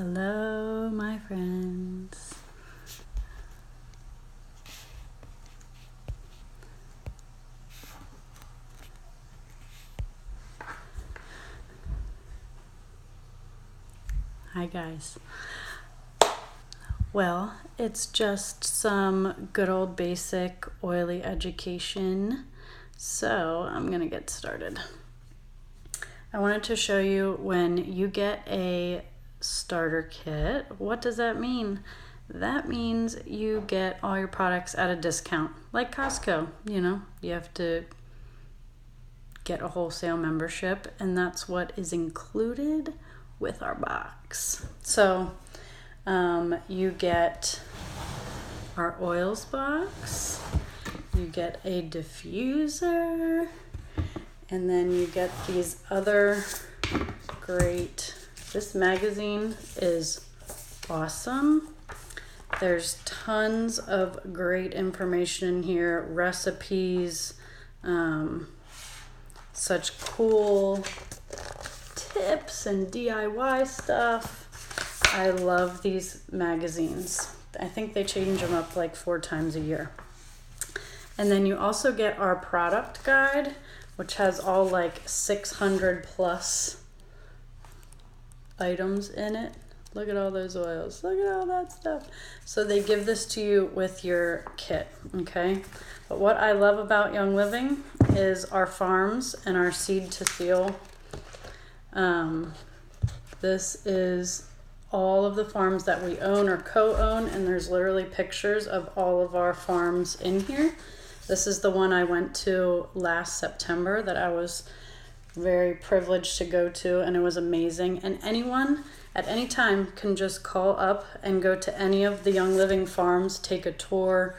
Hello, my friends. Hi, guys. Well, it's just some good old basic oily education. So I'm going to get started. I wanted to show you when you get a starter kit, what does that mean? That means you get all your products at a discount, like Costco. You know, you have to get a wholesale membership, and that's what is included with our box. So you get our oils box, you get a diffuser, and then you get these other great, this magazine is awesome. There's tons of great information in here, recipes, such cool tips and DIY stuff. I love these magazines. I think they change them up like 4 times a year. And then you also get our product guide, which has all like 600 plus items in it. Look at all those oils. Look at all that stuff. So they give this to you with your kit, okay? But what I love about Young Living is our farms and our seed to seal. This is all of the farms that we own or co-own, and there's literally pictures of all of our farms in here. This is the one I went to last September that I was very privileged to go to, and it was amazing. And anyone at any time can just call up and go to any of the Young Living farms, take a tour,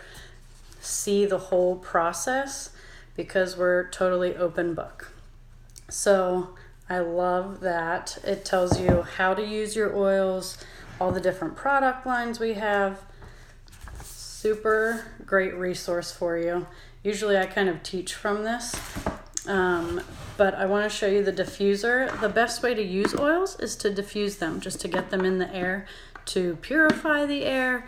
see the whole process, because we're totally open book. So I love that. It tells you how to use your oils, all the different product lines we have. Super great resource for you. Usually I kind of teach from this, but I want to show you the diffuser. The best way to use oils is to diffuse them, just to get them in the air, to purify the air.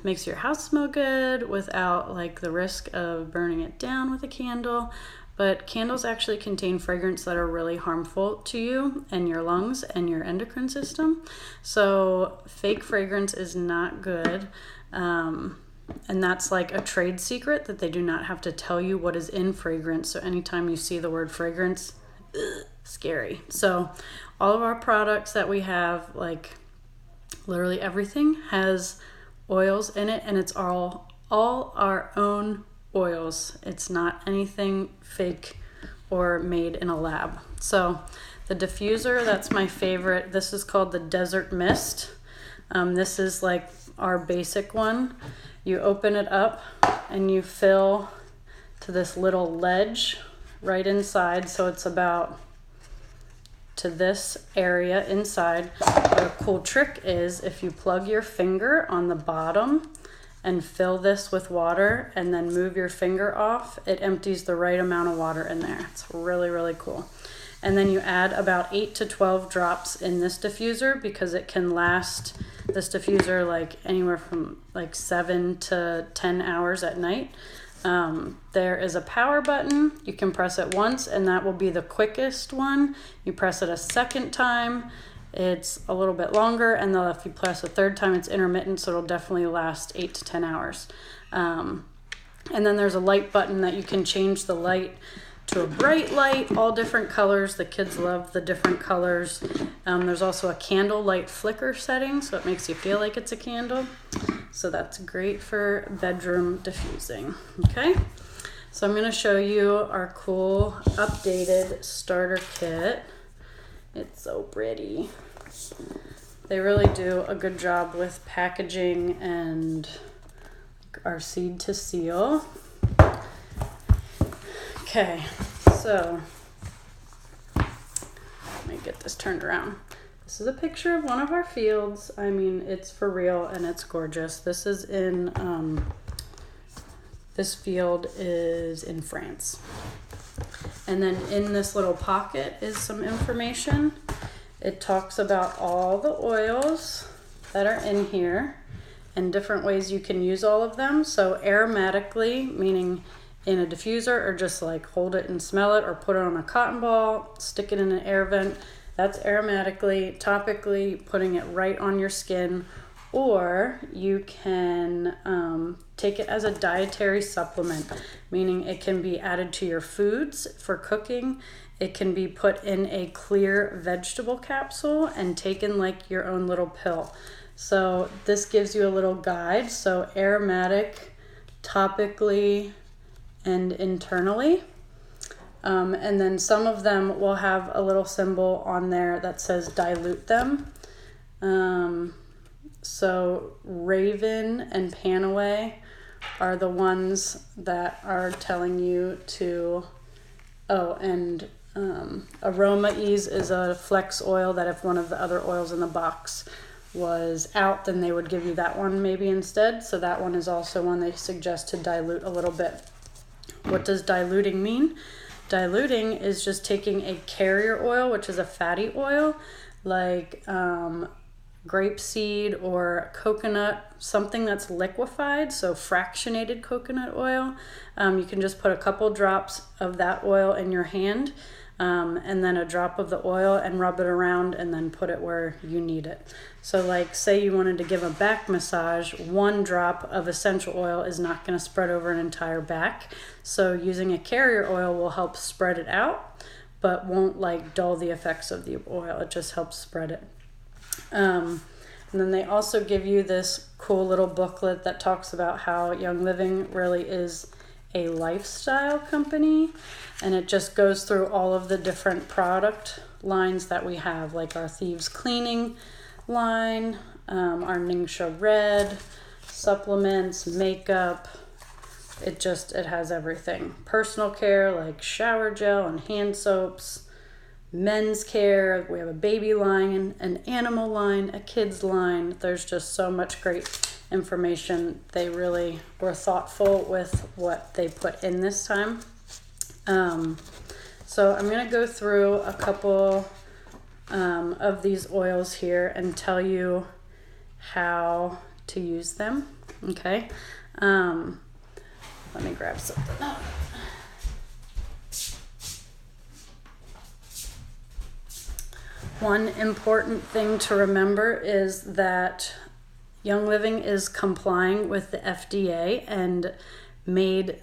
Makes your house smell good without like the risk of burning it down with a candle. But candles actually contain fragrance that are really harmful to you and your lungs and your endocrine system. So fake fragrance is not good. And that's like a trade secret that they do not have to tell you what is in fragrance. So anytime you see the word fragrance, scary. So all of our products that we have, like literally everything, has oils in it, and it's all our own oils. It's not anything fake or made in a lab. So the diffuser, that's my favorite. This is called the Desert Mist. This is like our basic one. You open it up and you fill to this little ledge right inside. So it's about to this area inside. A cool trick is if you plug your finger on the bottom and fill this with water and then move your finger off, it empties the right amount of water in there. It's really, really cool. And then you add about 8 to 12 drops in this diffuser, because it can last, this diffuser, like anywhere from like 7 to 10 hours at night. There is a power button. You can press it once and that will be the quickest one. You press it a second time, it's a little bit longer, and then if you press a third time, it's intermittent, so it'll definitely last 8 to 10 hours. And then there's a light button that you can change the light to a bright light, all different colors. The kids love the different colors. There's also a candle light flicker setting, so it makes you feel like it's a candle. So that's great for bedroom diffusing. Okay, so I'm going to show you our cool updated starter kit. It's so pretty. They really do a good job with packaging and our seed to seal. Okay, so let me get this turned around. This is a picture of one of our fields. I mean, it's for real and it's gorgeous. This is in, this field is in France. And then in this little pocket is some information. It talks about all the oils that are in here and different ways you can use all of them. So aromatically, meaning in a diffuser, or just like hold it and smell it, or put it on a cotton ball, stick it in an air vent. That's aromatically. Topically, putting it right on your skin, or you can take it as a dietary supplement, meaning it can be added to your foods for cooking. It can be put in a clear vegetable capsule and taken like your own little pill. So this gives you a little guide. So aromatic, topically, and internally. And then some of them will have a little symbol on there that says dilute them. So Raven and Panaway are the ones that are telling you to, Aroma Ease is a flex oil that if one of the other oils in the box was out, then they would give you that one maybe instead. So that one is also one they suggest to dilute a little bit. What does diluting mean? Diluting is just taking a carrier oil, which is a fatty oil, like grapeseed or coconut, something that's liquefied, so fractionated coconut oil. You can just put a couple drops of that oil in your hand, and then a drop of the oil, and rub it around, and then put it where you need it. So like say you wanted to give a back massage, 1 drop of essential oil is not going to spread over an entire back. So using a carrier oil will help spread it out, but won't like dull the effects of the oil. It just helps spread it. And then they also give you this cool little booklet that talks about how Young Living really is a lifestyle company, and it just goes through all of the different product lines that we have, like our Thieves Cleaning line, our Ningxia Red, supplements, makeup. It has everything. Personal care like shower gel and hand soaps. Men's care, we have a baby line, an animal line, a kids line. There's just so much great information. They really were thoughtful with what they put in this time. So I'm going to go through a couple of these oils here and tell you how to use them. Okay. Let me grab something up. One important thing to remember is that Young Living is complying with the FDA and made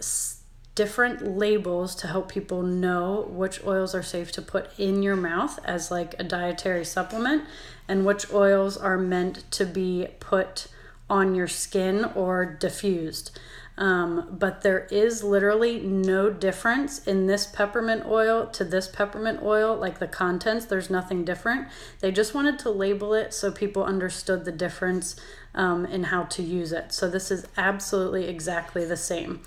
different labels to help people know which oils are safe to put in your mouth as like a dietary supplement, and which oils are meant to be put on your skin or diffused. But there is literally no difference in this peppermint oil to this peppermint oil, like the contents, there's nothing different. They just wanted to label it so people understood the difference in how to use it. So this is absolutely exactly the same.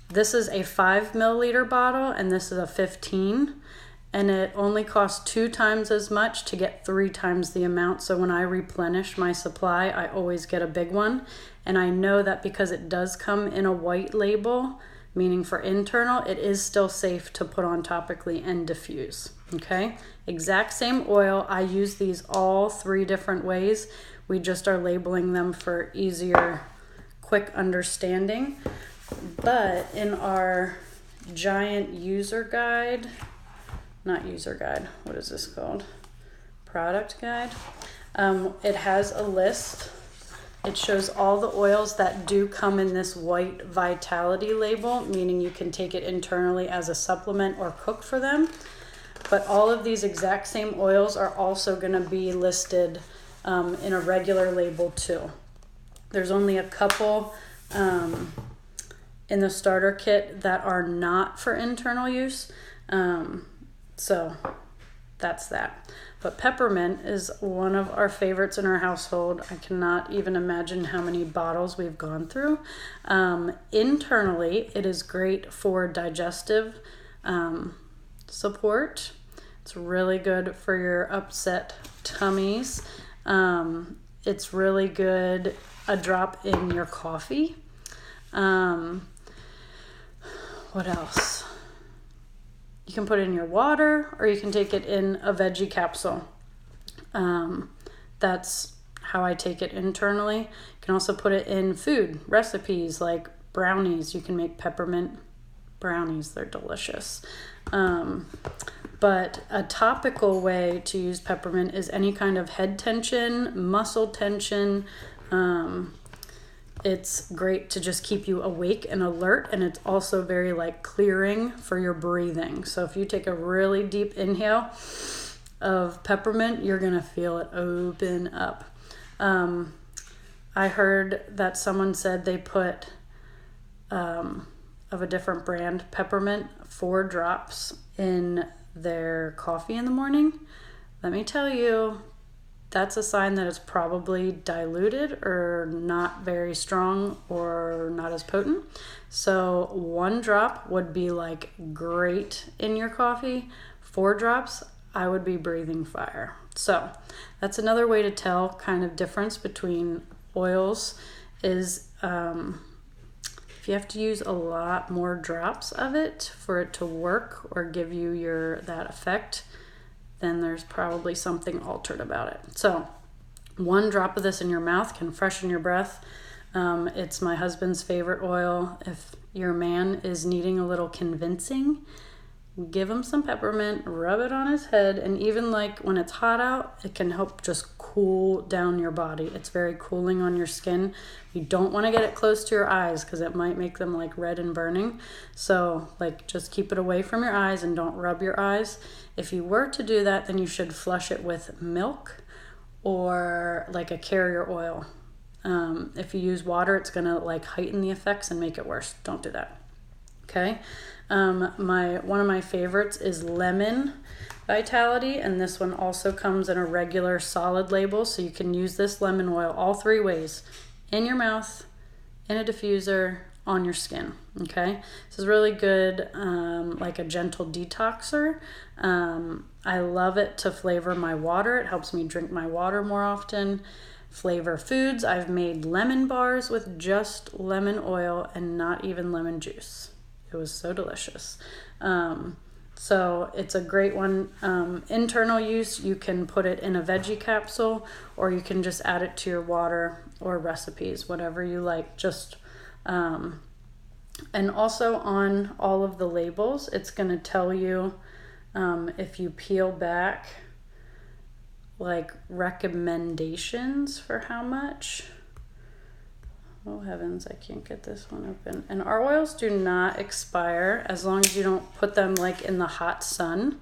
This is a 5 milliliter bottle and this is a 15, and it only costs 2 times as much to get 3 times the amount. So when I replenish my supply, I always get a big one. And I know that because it does come in a white label, meaning for internal, it is still safe to put on topically and diffuse. Okay, exact same oil. I use these all 3 different ways. We just are labeling them for easier, quick understanding. But in our giant user guide, not user guide, what is this called? Product guide. It has a list. It shows all the oils that do come in this white vitality label, meaning you can take it internally as a supplement or cook for them. But all of these exact same oils are also going to be listed in a regular label too. There's only a couple in the starter kit that are not for internal use. So that's that. But peppermint is one of our favorites in our household. I cannot even imagine how many bottles we've gone through. Internally, it is great for digestive support. It's really good for your upset tummies. It's really good, a drop in your coffee. What else? You can put it in your water, or you can take it in a veggie capsule. That's how I take it internally. You can also put it in food recipes like brownies. You can make peppermint brownies. They're delicious. But a topical way to use peppermint is any kind of head tension, muscle tension. It's great to just keep you awake and alert, and it's also very like clearing for your breathing. So if you take a really deep inhale of peppermint, you're gonna feel it open up. I heard that someone said they put of a different brand peppermint 4 drops in their coffee in the morning. Let me tell you, that's a sign that it's probably diluted or not very strong or not as potent. So 1 drop would be like great in your coffee. 4 drops, I would be breathing fire. So that's another way to tell kind of difference between oils is if you have to use a lot more drops of it for it to work or give you that effect, then there's probably something altered about it. So 1 drop of this in your mouth can freshen your breath. It's my husband's favorite oil. If your man is needing a little convincing, give him some peppermint, rub it on his head, and even like when it's hot out, it can help just cool down your body. It's very cooling on your skin. You don't want to get it close to your eyes because it might make them like red and burning. So like just keep it away from your eyes and don't rub your eyes. If you were to do that, then you should flush it with milk or like a carrier oil. If you use water, it's gonna like heighten the effects and make it worse. Don't do that. Okay. One of my favorites is Lemon Vitality, and this one also comes in a regular solid label, so you can use this lemon oil all 3 ways: in your mouth, in a diffuser, on your skin. Okay, this is really good, like a gentle detoxer. I love it to flavor my water. It helps me drink my water more often. Flavor foods. I've made lemon bars with just lemon oil and not even lemon juice. It was so delicious. So it's a great one. Internal use, you can put it in a veggie capsule, or you can just add it to your water or recipes, whatever you like. Just and also on all of the labels, it's going to tell you if you peel back like recommendations for how much. Oh heavens, I can't get this one open. And our oils do not expire as long as you don't put them like in the hot sun.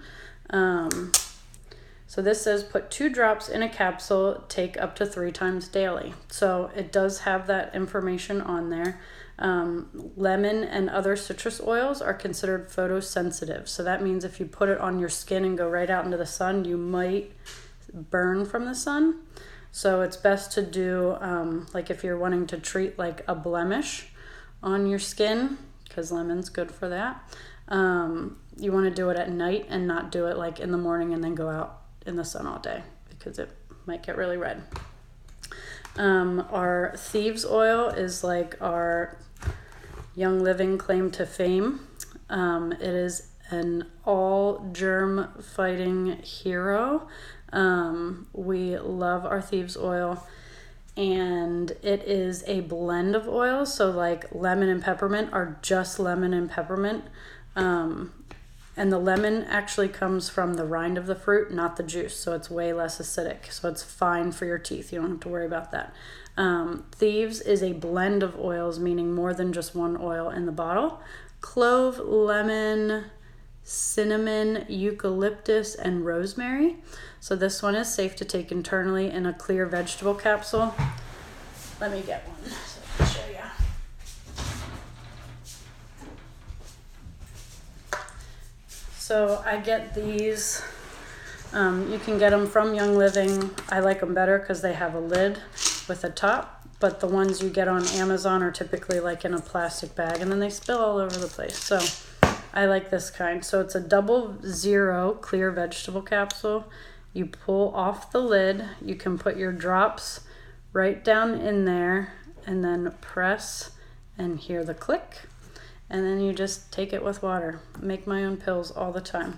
So this says put 2 drops in a capsule, take up to 3 times daily. So it does have that information on there. Lemon and other citrus oils are considered photosensitive. So that means if you put it on your skin and go right out into the sun, you might burn from the sun. So it's best to do, like if you're wanting to treat like a blemish on your skin, because lemon's good for that, you want to do it at night and not do it like in the morning and then go out in the sun all day, because it might get really red. Our Thieves oil is like our Young Living claim to fame. It is an all germ fighting hero. We love our Thieves oil, and it is a blend of oils. So like lemon and peppermint are just lemon and peppermint. And the lemon actually comes from the rind of the fruit, not the juice. So it's way less acidic. So it's fine for your teeth. You don't have to worry about that. Thieves is a blend of oils, meaning more than just one oil in the bottle. Clove, lemon, cinnamon, eucalyptus, and rosemary. So this one is safe to take internally in a clear vegetable capsule. Let me get one so I can show you. So I get these, you can get them from Young Living. I like them better because they have a lid with a top, but the ones you get on Amazon are typically like in a plastic bag and then they spill all over the place. So I like this kind. So it's a 00 clear vegetable capsule. You pull off the lid, you can put your drops right down in there and then press and hear the click. and then you just take it with water. Make my own pills all the time.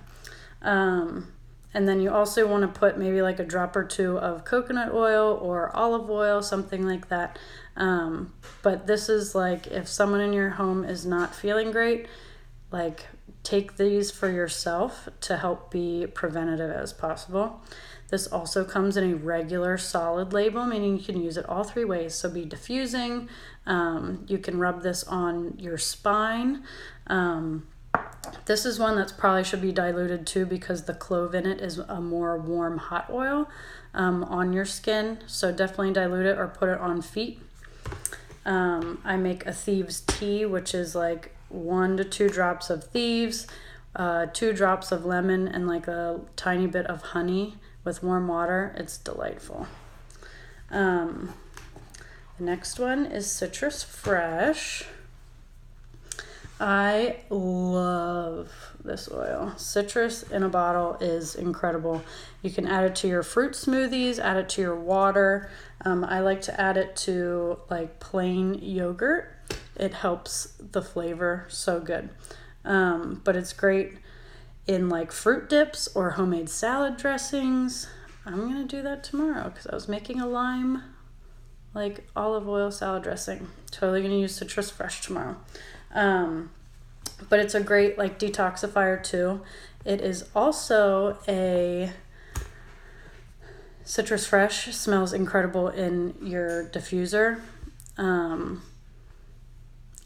And then you also want to put maybe like a drop or two of coconut oil or olive oil, something like that. But this is like if someone in your home is not feeling great, like take these for yourself to help be preventative as possible. This also comes in a regular solid label, meaning you can use it all 3 ways. So be diffusing. You can rub this on your spine. This is one that's probably should be diluted too because the clove in it is a more warm hot oil on your skin. So definitely dilute it or put it on feet. I make a thieves tea, which is like 1 to 2 drops of thieves, 2 drops of lemon, and like a tiny bit of honey with warm water. It's delightful. The next one is Citrus Fresh. I love this oil. Citrus in a bottle is incredible. You can add it to your fruit smoothies, add it to your water. I like to add it to like plain yogurt. It helps the flavor so good. But it's great in like fruit dips or homemade salad dressings. I'm gonna do that tomorrow because I was making a lime like olive oil salad dressing. Totally gonna use Citrus Fresh tomorrow. But it's a great like detoxifier too. It is also a Citrus Fresh smells incredible in your diffuser.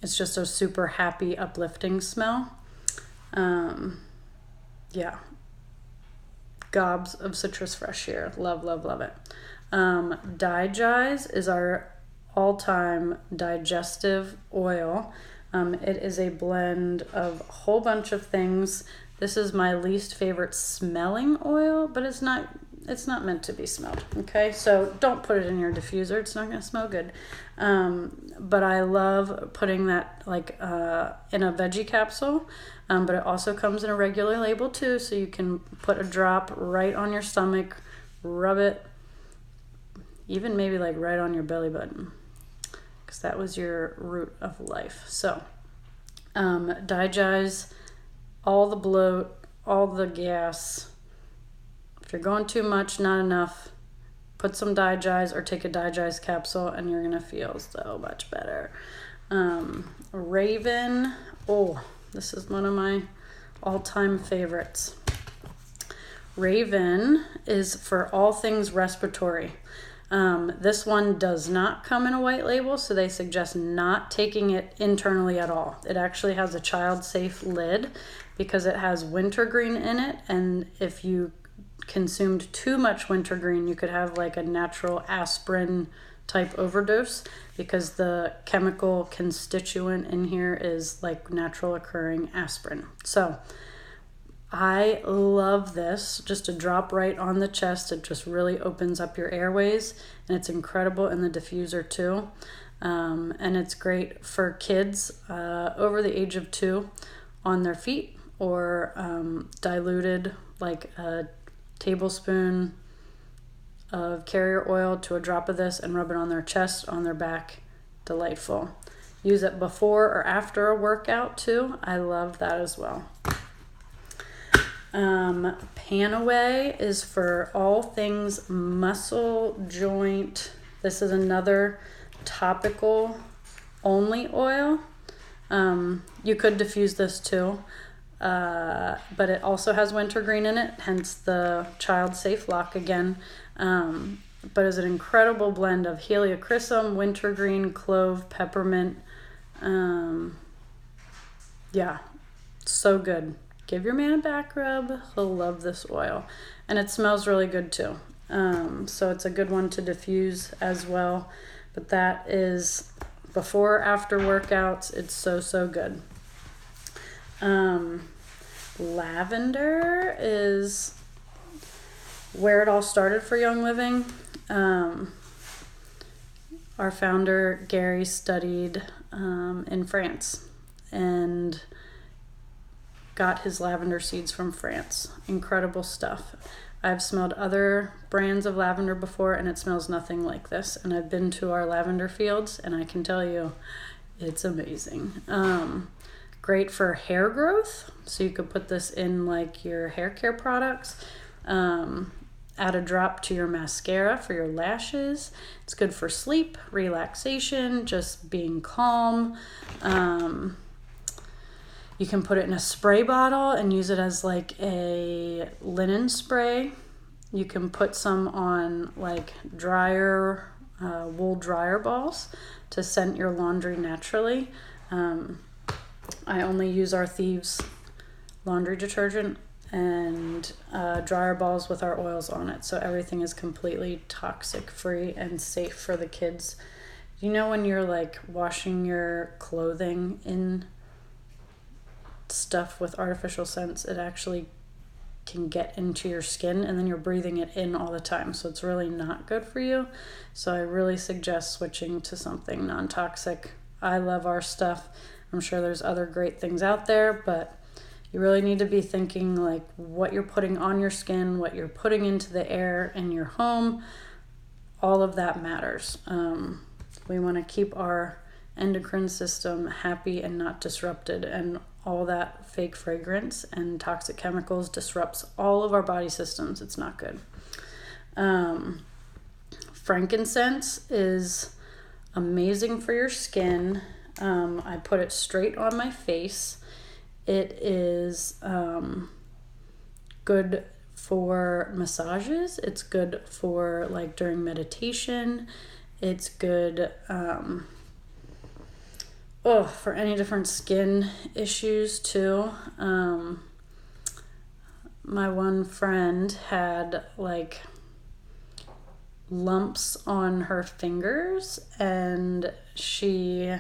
It's just a super happy, uplifting smell. Yeah. Gobs of Citrus Fresh here. Love, love, love it. Digize is our all-time digestive oil. It is a blend of a whole bunch of things. This is my least favorite smelling oil, but it's not meant to be smelled. Okay, so don't put it in your diffuser. It's not going to smell good. But I love putting that like in a veggie capsule. But it also comes in a regular label too, so you can put a drop right on your stomach, rub it, even maybe like right on your belly button, because that was your root of life. So Digize all the bloat, all the gas. If you're going too much, not enough, put some Digize or take a Digize capsule and you're gonna feel so much better. Raven, oh, this is one of my all-time favorites. Raven is for all things respiratory. This one does not come in a white label, so they suggest not taking it internally at all. It actually has a child-safe lid because it has wintergreen in it, and if you consumed too much wintergreen, you could have like a natural aspirin type overdose because the chemical constituent in here is like natural occurring aspirin. So I love this. Just a drop right on the chest. It just really opens up your airways, and it's incredible in the diffuser too. And it's great for kids over the age of 2 on their feet, or diluted like a tablespoon of carrier oil to a drop of this and rub it on their chest, on their back. Delightful. Use it before or after a workout too. I love that as well. Panaway is for all things muscle joint. This is another topical only oil. You could diffuse this too, but it also has wintergreen in it, hence the child safe lock again. But it's an incredible blend of heliochrysum, wintergreen, clove, peppermint. Yeah, so good. Give your man a back rub. He'll love this oil. And it smells really good too. So it's a good one to diffuse as well. But that is before, after workouts. It's so, so good. Lavender is where it all started for Young Living. Our founder, Gary, studied in France and got his lavender seeds from France. Incredible stuff. I've smelled other brands of lavender before and it smells nothing like this. And I've been to our lavender fields and I can tell you it's amazing. great for hair growth. So you could put this in like your hair care products. Add a drop to your mascara for your lashes. It's good for sleep, relaxation, just being calm. You can put it in a spray bottle and use it as like a linen spray. You can put some on like dryer, wool dryer balls to scent your laundry naturally. I only use our Thieves laundry detergent and dryer balls with our oils on it, so everything is completely toxic free and safe for the kids. You know, when you're like washing your clothing in stuff with artificial scents, it actually can get into your skin and then you're breathing it in all the time, so it's really not good for you. So I really suggest switching to something non-toxic. I love our stuff. I'm sure there's other great things out there, but you really need to be thinking like what you're putting on your skin, what you're putting into the air in your home. All of that matters. We want to keep our endocrine system happy and not disrupted, and all that fake fragrance and toxic chemicals disrupts all of our body systems. It's not good. Frankincense is amazing for your skin. I put it straight on my face. It is good for massages. It's good for like during meditation. It's good for any different skin issues too. My one friend had like lumps on her fingers and she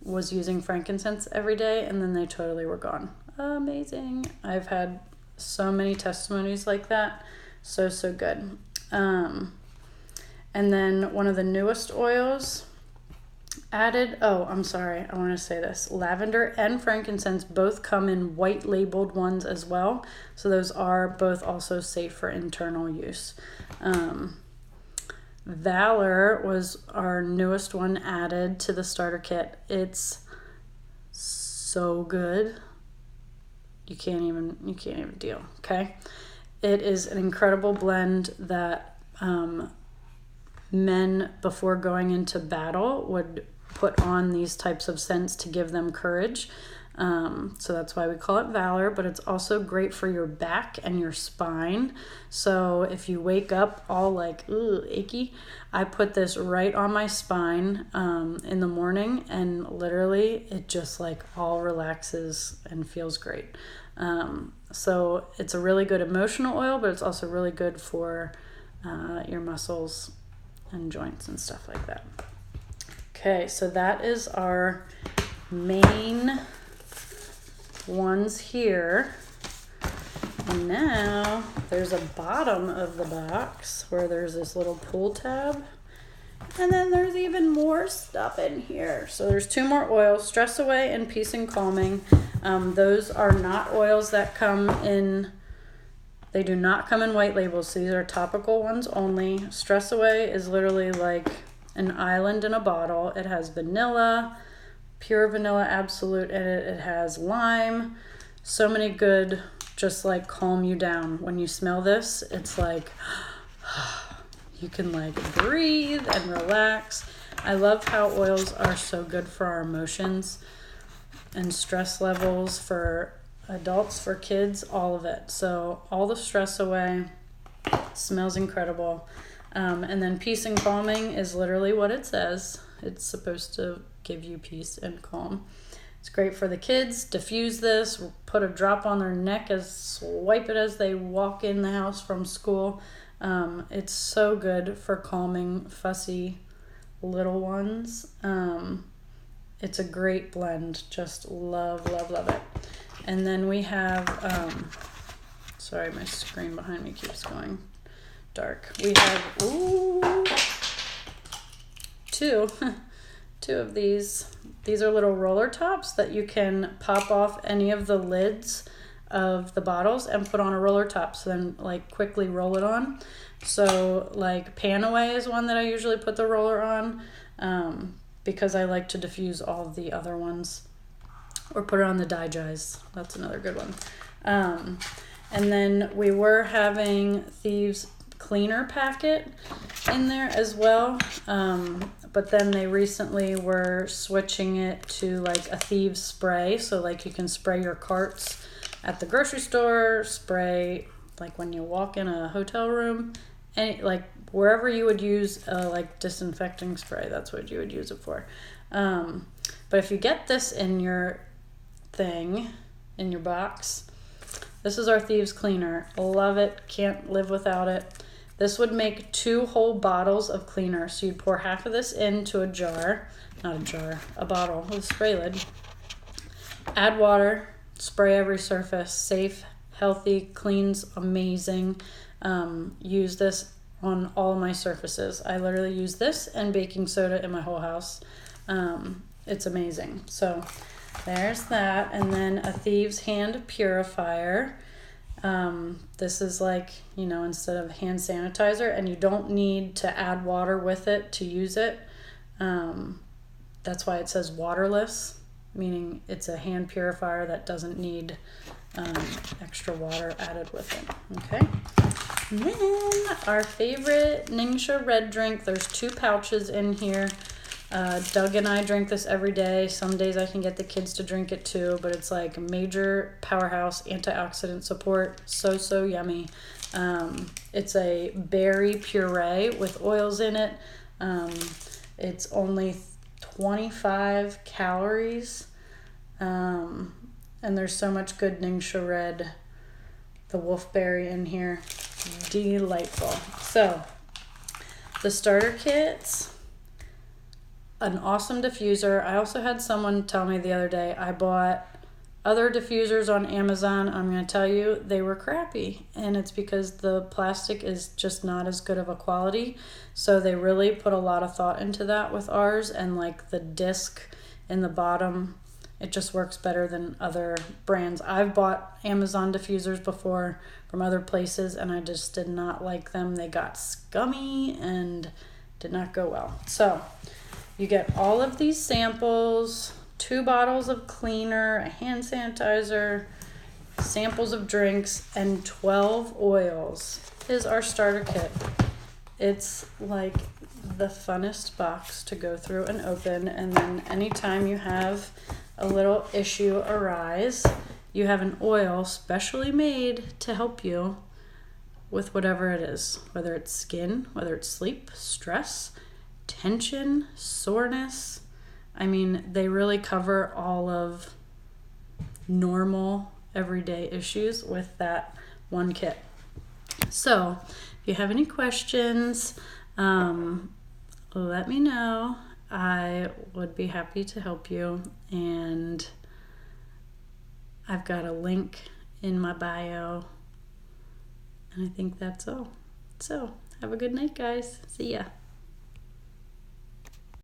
was using frankincense every day and then they totally were gone. Amazing. I've had so many testimonies like that. So good. And then one of the newest oils added, I'm sorry, I want to say this. Lavender and frankincense both come in white labeled ones as well. So those are both also safe for internal use. Valor was our newest one added to the starter kit. It's so good. You can't even deal, okay? It is an incredible blend that men before going into battle would put on these types of scents to give them courage. So that's why we call it Valor, but it's also great for your back and your spine. So if you wake up all like, achy, I put this right on my spine in the morning, and literally it just like all relaxes and feels great. So it's a really good emotional oil, but it's also really good for your muscles and joints and stuff like that. Okay, so that is our main ones here. And now there's a bottom of the box where there's this little pull tab, and then there's even more stuff in here. So there's two more oils, Stress Away and Peace and Calming. Those are not oils that come in, they do not come in white labels, so these are topical ones only. Stress Away is literally like an island in a bottle. It has vanilla, pure vanilla absolute in it. It has lime. So many good, just like calm you down. When you smell this, it's like you can like breathe and relax. I love how oils are so good for our emotions and stress levels, for adults, for kids, all of it. So all the Stress Away smells incredible. And then Peace and Calming is literally what it says. It's supposed to give you peace and calm. It's great for the kids. Diffuse this, put a drop on their neck, swipe it as they walk in the house from school. It's so good for calming fussy little ones. It's a great blend. Just love it. And then we have, sorry, my screen behind me keeps going dark. We have, two of these. These are little roller tops that you can pop off any of the lids of the bottles and put on a roller top, so then like quickly roll it on. So like Pan Away is one that I usually put the roller on because I like to diffuse all of the other ones. or put it on the Digest. That's another good one. And then we were having Thieves Cleaner packet in there as well. But then they recently were switching it to like a Thieves spray. So like you can spray your carts at the grocery store, spray like when you walk in a hotel room, and like wherever you would use like disinfecting spray, that's what you would use it for. But if you get this in your thing, in your box, this is our Thieves Cleaner. Love it, can't live without it. This would make 2 whole bottles of cleaner. So you'd pour half of this into a jar, not a jar, a bottle with a spray lid. Add water, spray every surface, safe, healthy, cleans amazing. Use this on all my surfaces. I literally use this and baking soda in my whole house. It's amazing. So there's that. And then a Thieves Hand Purifier. This is like, you know, instead of hand sanitizer, and you don't need to add water with it to use it. That's why it says waterless, meaning it's a hand purifier that doesn't need extra water added with it. Okay. And then our favorite Ningxia Red drink. There's 2 pouches in here. Doug and I drink this every day. Some days I can get the kids to drink it too, but it's like major powerhouse antioxidant support. So yummy. It's a berry puree with oils in it. It's only 25 calories. And there's so much good Ningxia Red, the wolfberry in here. Delightful. So the starter kits, an awesome diffuser. I also had someone tell me the other day, I bought other diffusers on Amazon. I'm going to tell you, they were crappy. And it's because the plastic is just not as good of a quality. So they really put a lot of thought into that with ours. And like the disc in the bottom, it just works better than other brands. I've bought Amazon diffusers before from other places, and I just did not like them. They got scummy and did not go well. So you get all of these samples, 2 bottles of cleaner, a hand sanitizer, samples of drinks, and 12 oils is our starter kit. It's like the funnest box to go through and open, and then anytime you have a little issue arise, you have an oil specially made to help you with whatever it is, whether it's skin, whether it's sleep, stress, tension, soreness. I mean, they really cover all of normal everyday issues with that one kit. So if you have any questions, let me know. I would be happy to help you, and I've got a link in my bio, and I think that's all. So have a good night, guys. See ya.